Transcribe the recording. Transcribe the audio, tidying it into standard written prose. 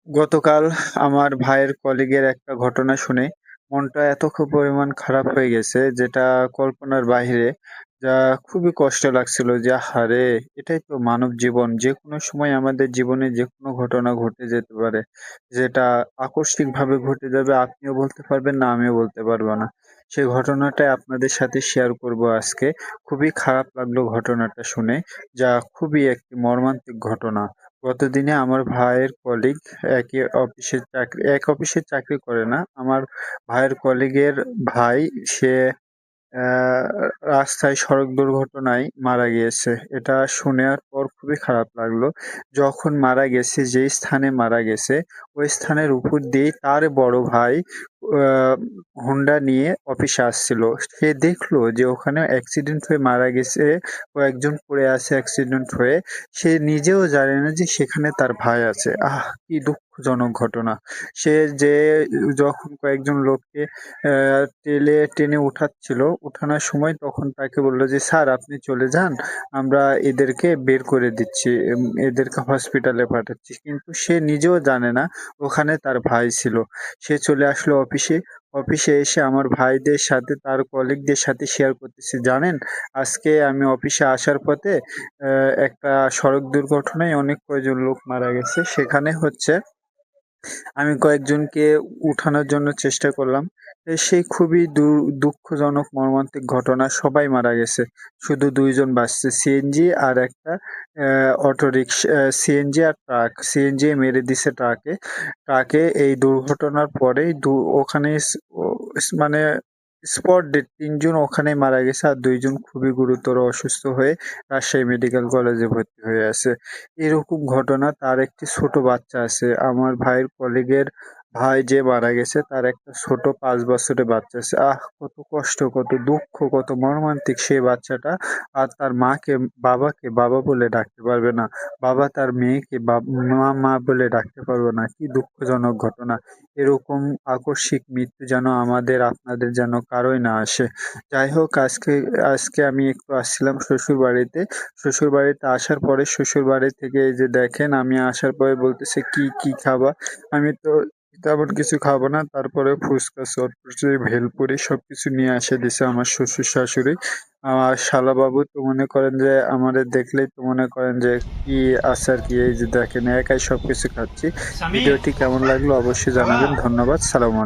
গতকাল আমার ভাইয়ের কলিগের একটা ঘটনা শুনে মনটা এত পরিমাণ খারাপ হয়ে গেছে যেটা কল্পনার বাহিরে। যা খুবই কষ্ট লাগছিল যে আহারে! এটাই তো মানব জীবন। যেকোনো সময় আমাদের জীবনে যেকোনো ঘটনা ঘটে যেতে পারে। যেটা আকস্মিকভাবে ঘটে যাবে আপনিও বলতে পারবেন না, আমিও বলতে পারব না। সেই ঘটনাটাই আপনাদের সাথে শেয়ার করব আজকে। খুবই খারাপ লাগলো ঘটনাটা শুনে। যা খুবই একটি মর্মান্তিক ঘটনা। গতদিনে আমার ভাইয়ের কলিগ এক অফিসে চাকরি করে না। আমার ভাইয়ের কলিগের ভাই সে অ্যা রাস্তায় সড়ক দুর্ঘটনায় মারা গিয়েছে। এটা শোনার পর খুবই খারাপ লাগলো। যখন মারা গেছে, যেই স্থানে মারা গেছে, ওই স্থানের উপর দিয়েই তার বড় ভাই আ হোন্ডা নিয়ে অফিসে আসছিল। সে দেখলো যে ওখানে অ্যাক্সিডেন্ট হয়ে মারা গেছে, কয়েকজন পড়ে আছে অ্যাক্সিডেন্ট হয়ে। সে নিজেও জানে না যে সেখানে তার ভাই আছে। কি দুঃখজনক ঘটনা! সে যেয়ে যখন কয়েকজন লোককে টেনে উঠাচ্ছিল, উঠানোর সময় তখন তাকে বলল যে, "স্যার আপনি চলে যান। আমরা এদেরকে বের করে দিচ্ছি। এদেরকে হসপিটালে পাঠাচ্ছি।" কিন্তু সে নিজেও জানে না ওখানে তার ভাই ছিল। সে চলে আসলো অফিসে। অফিসে এসে আমার ভাইদের সাথে তার কলিগদের সাথে শেয়ার করতেছে, "জানেন আজকে আমি অফিসে আসার পথে একটা সড়ক দুর্ঘটনায় অনেক কয়জন লোক মারা গেছে। সেখানে হচ্ছে আমি কয়েকজনকে উঠানোর জন্য চেষ্টা করলাম। সেই খুবই দুঃখজনক মর্মান্তিক ঘটনা। সবাই মারা গেছে। শুধু ২ জন বাঁচছে। সিএনজি আর একটা সিএনজি আর ট্রাক। সিএনজি মেরে দিছে ট্রাকে। ট্রাকে এই দুর্ঘটনার পরেই ওখানে ও মানে স্পট ডেথ ৩ জন ওখানেই মারা গেছে। আর ২ জন খুবই গুরুতর অসুস্থ হয়ে রাজশাহী মেডিকেল কলেজে ভর্তি হয়ে আছে। এরকম ঘটনা তার একটি ছোট বাচ্চা আছে। আমার ভাইয়ের কলিগের ভাই যে মারা গেছে তার একটা ছোট ৫ বছরের বাচ্চা আছে। কত কষ্ট, কত দুঃখ, কত মর্মান্তিক সেই বাচ্চাটা। আর তার বাবাকে বাবা বলে ডাকতে পারবে না। বাবা তার মেয়েকে মা বলে ডাকতে পারবে না। কি দুঃখজনক ঘটনা। এরকম আকস্মিক মৃত্যু যেন আমাদের আপনাদের যেন কারোই না আসে। যাই হোক আজকে আমি একটু আসছিলাম শ্বশুরবাড়িতে। শ্বশুরবাড়িতে আসার পরে শ্বশুরবাড়ি থেকে এই যে দেখেন আমি আসার পরে বলতেছে, "কি খাবা?" আমি তো তেমন কিছু খাবো না। তারপরে ফুচকা, চটপটি, ভেলপুরি সবকিছু নিয়ে এসে দিছে আমার শ্বশুর-শাশুড়ি। আমার শালাবাবু তো মনে করেন যে আমারে দেখলেই তো মনে করেন যে কি আছে আরকি। এই যে দেখেন একাই সবকিছু খাচ্ছি। সামির ভিডিওটি কেমন লাগলো অবশ্যই বাবা জানাবেন। ধন্যবাদ। সালাম আলাইকুম।